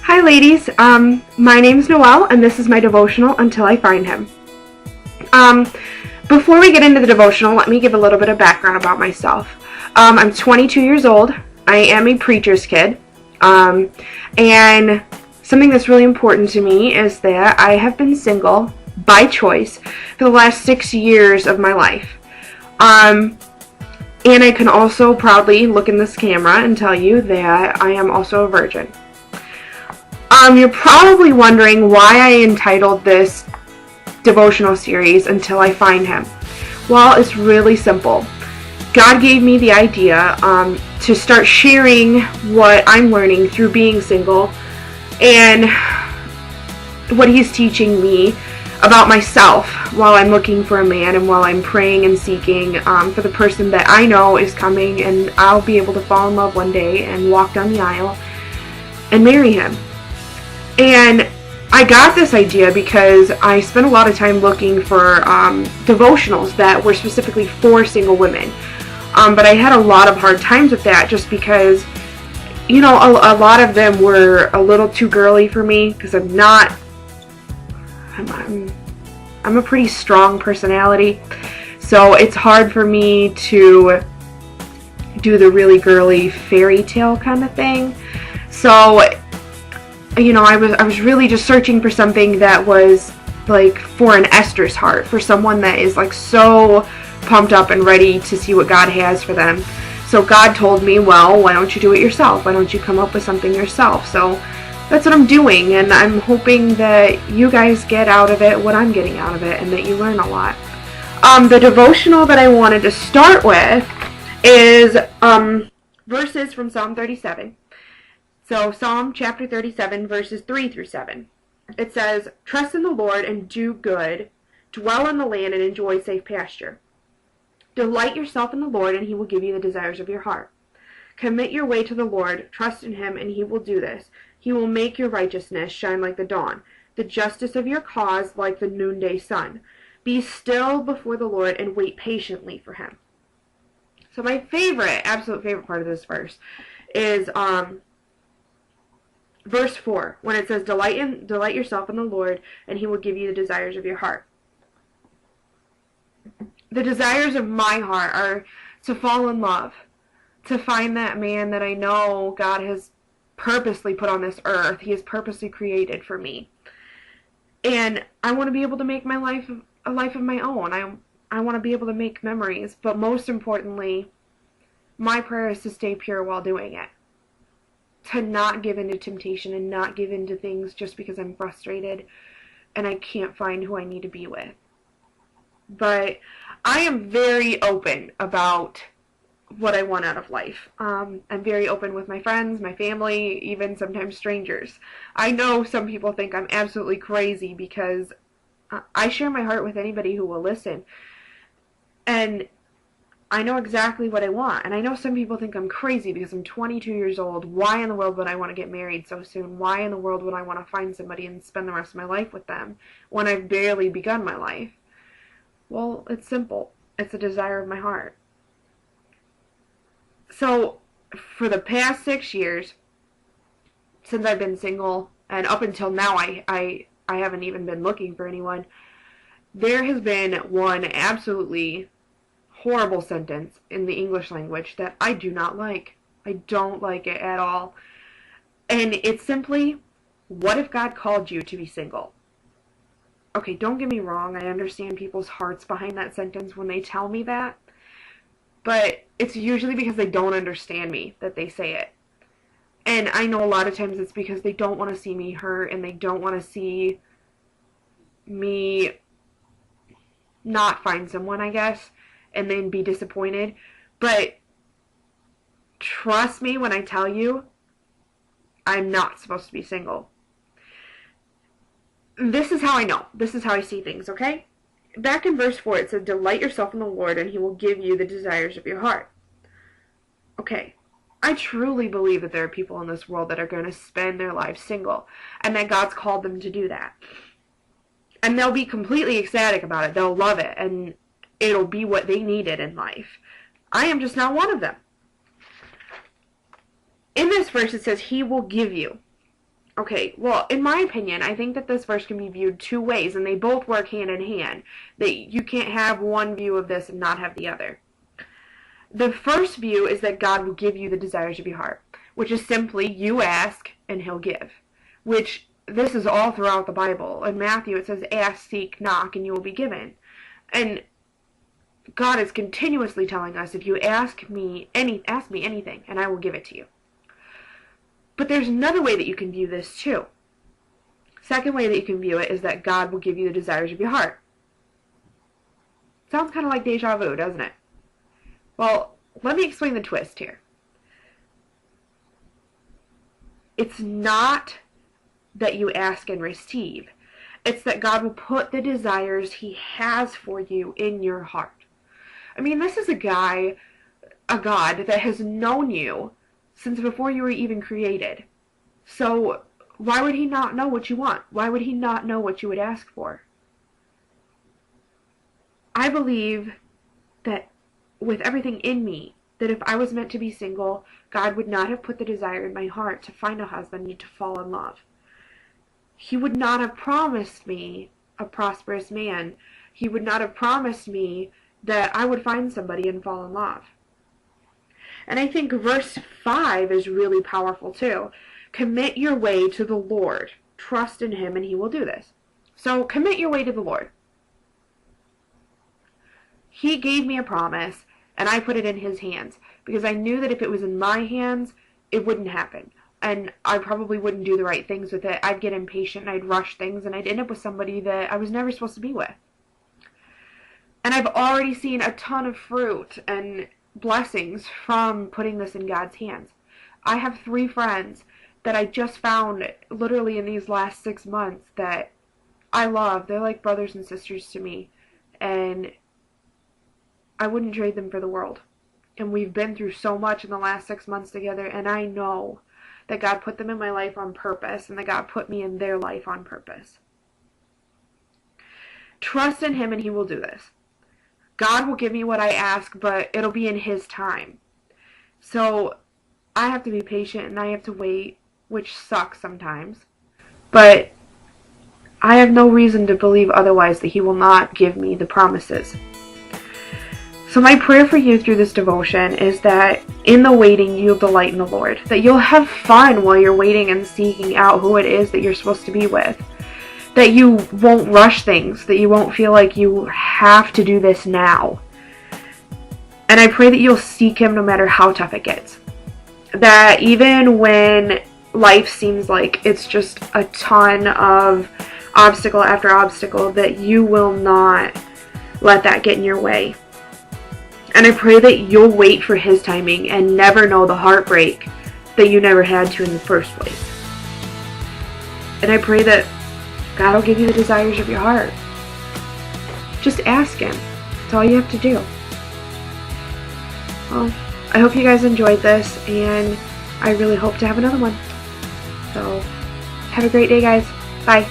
Hi ladies, my name's Noelle and this is my devotional Until I Find Him. Before we get into the devotional, let me give a little bit of background about myself. I'm 22 years old, I am a preacher's kid, and something that's really important to me is that I have been single by choice for the last 6 years of my life. And I can also proudly look in this camera and tell you that I am also a virgin. You're probably wondering why I entitled this devotional series Until I Find Him. Well, it's really simple. God gave me the idea to start sharing what I'm learning through being single and what He's teaching me about myself while I'm looking for a man and while I'm praying and seeking for the person that I know is coming and I'll be able to fall in love one day and walk down the aisle and marry him. And I got this idea because I spent a lot of time looking for devotionals that were specifically for single women. But I had a lot of hard times with that just because, you know, a lot of them were a little too girly for me because I'm a pretty strong personality. So it's hard for me to do the really girly fairy tale kind of thing. So, you know, I was really just searching for something that was like for an Esther's heart, for someone that is like so pumped up and ready to see what God has for them. So God told me, well, why don't you do it yourself? Why don't you come up with something yourself? So that's what I'm doing, and I'm hoping that you guys get out of it what I'm getting out of it and that you learn a lot. The devotional that I wanted to start with is verses from Psalm 37. So Psalm chapter 37, verses 3 through 7. It says, "Trust in the Lord and do good, dwell in the land and enjoy safe pasture. Delight yourself in the Lord and He will give you the desires of your heart. Commit your way to the Lord, trust in Him and He will do this. He will make your righteousness shine like the dawn, the justice of your cause like the noonday sun. Be still before the Lord and wait patiently for Him." So my absolute favorite part of this verse is verse 4, when it says, delight yourself in the Lord, and He will give you the desires of your heart. The desires of my heart are to fall in love, to find that man that I know God has purposely put on this earth. He has purposely created for me. And I want to be able to make my life a life of my own. I want to be able to make memories, but most importantly, my prayer is to stay pure while doing it. To not give in to temptation and not give in to things just because I'm frustrated and I can't find who I need to be with. But I am very open about what I want out of life. I'm very open with my friends, my family, even sometimes strangers. I know some people think I'm absolutely crazy because I share my heart with anybody who will listen. And I know exactly what I want. And I know some people think I'm crazy because I'm 22 years old. Why in the world would I want to get married so soon? Why in the world would I want to find somebody and spend the rest of my life with them when I've barely begun my life? Well, it's simple. It's a desire of my heart. So, for the past 6 years, since I've been single, and up until now I haven't even been looking for anyone, there has been one absolutely horrible sentence in the English language that I do not like. I don't like it at all. And it's simply, what if God called you to be single? Okay, don't get me wrong. I understand people's hearts behind that sentence when they tell me that. But it's usually because they don't understand me that they say it. And I know a lot of times it's because they don't want to see me hurt and they don't want to see me not find someone, I guess, and then be disappointed. But trust me when I tell you, I'm not supposed to be single. This is how I know. This is how I see things, okay? Back in verse 4, it said, "Delight yourself in the Lord, and He will give you the desires of your heart." Okay, I truly believe that there are people in this world that are going to spend their lives single, and that God's called them to do that. And they'll be completely ecstatic about it. They'll love it, and it'll be what they needed in life. I am just not one of them. In this verse, it says, He will give you. Okay, well, in my opinion, I think that this verse can be viewed two ways, and they both work hand in hand. That you can't have one view of this and not have the other. The first view is that God will give you the desires of your heart, which is simply you ask and He'll give, which this is all throughout the Bible. In Matthew it says, ask, seek, knock, and you will be given. And God is continuously telling us, if you ask me anything, and I will give it to you. But there's another way that you can view this too. Second way that you can view it is that God will give you the desires of your heart. Sounds kind of like deja vu, doesn't it? Well, let me explain the twist here. It's not that you ask and receive. It's that God will put the desires He has for you in your heart. I mean, this is a God that has known you since before you were even created. So why would He not know what you want? Why would He not know what you would ask for? I believe that with everything in me, that if I was meant to be single, God would not have put the desire in my heart to find a husband and to fall in love. He would not have promised me a prosperous man. He would not have promised me that I would find somebody and fall in love. And I think verse 5 is really powerful too. Commit your way to the Lord. Trust in Him and He will do this. So commit your way to the Lord. He gave me a promise and I put it in His hands because I knew that if it was in my hands, it wouldn't happen. And I probably wouldn't do the right things with it. I'd get impatient and I'd rush things and I'd end up with somebody that I was never supposed to be with. And I've already seen a ton of fruit and blessings from putting this in God's hands. I have 3 friends that I just found literally in these last 6 months that I love. They're like brothers and sisters to me. And I wouldn't trade them for the world. And we've been through so much in the last 6 months together, and I know that God put them in my life on purpose, and that God put me in their life on purpose. Trust in Him and He will do this. God will give me what I ask, but it'll be in His time. So I have to be patient and I have to wait, which sucks sometimes. But I have no reason to believe otherwise that He will not give me the promises. So my prayer for you through this devotion is that in the waiting you'll delight in the Lord. That you'll have fun while you're waiting and seeking out who it is that you're supposed to be with. That you won't rush things. That you won't feel like you have to do this now. And I pray that you'll seek Him no matter how tough it gets. That even when life seems like it's just a ton of obstacle after obstacle, that you will not let that get in your way. And I pray that you'll wait for His timing and never know the heartbreak that you never had to in the first place. And I pray that God will give you the desires of your heart. Just ask Him. That's all you have to do. Well, I hope you guys enjoyed this, and I really hope to have another one. So, have a great day, guys. Bye.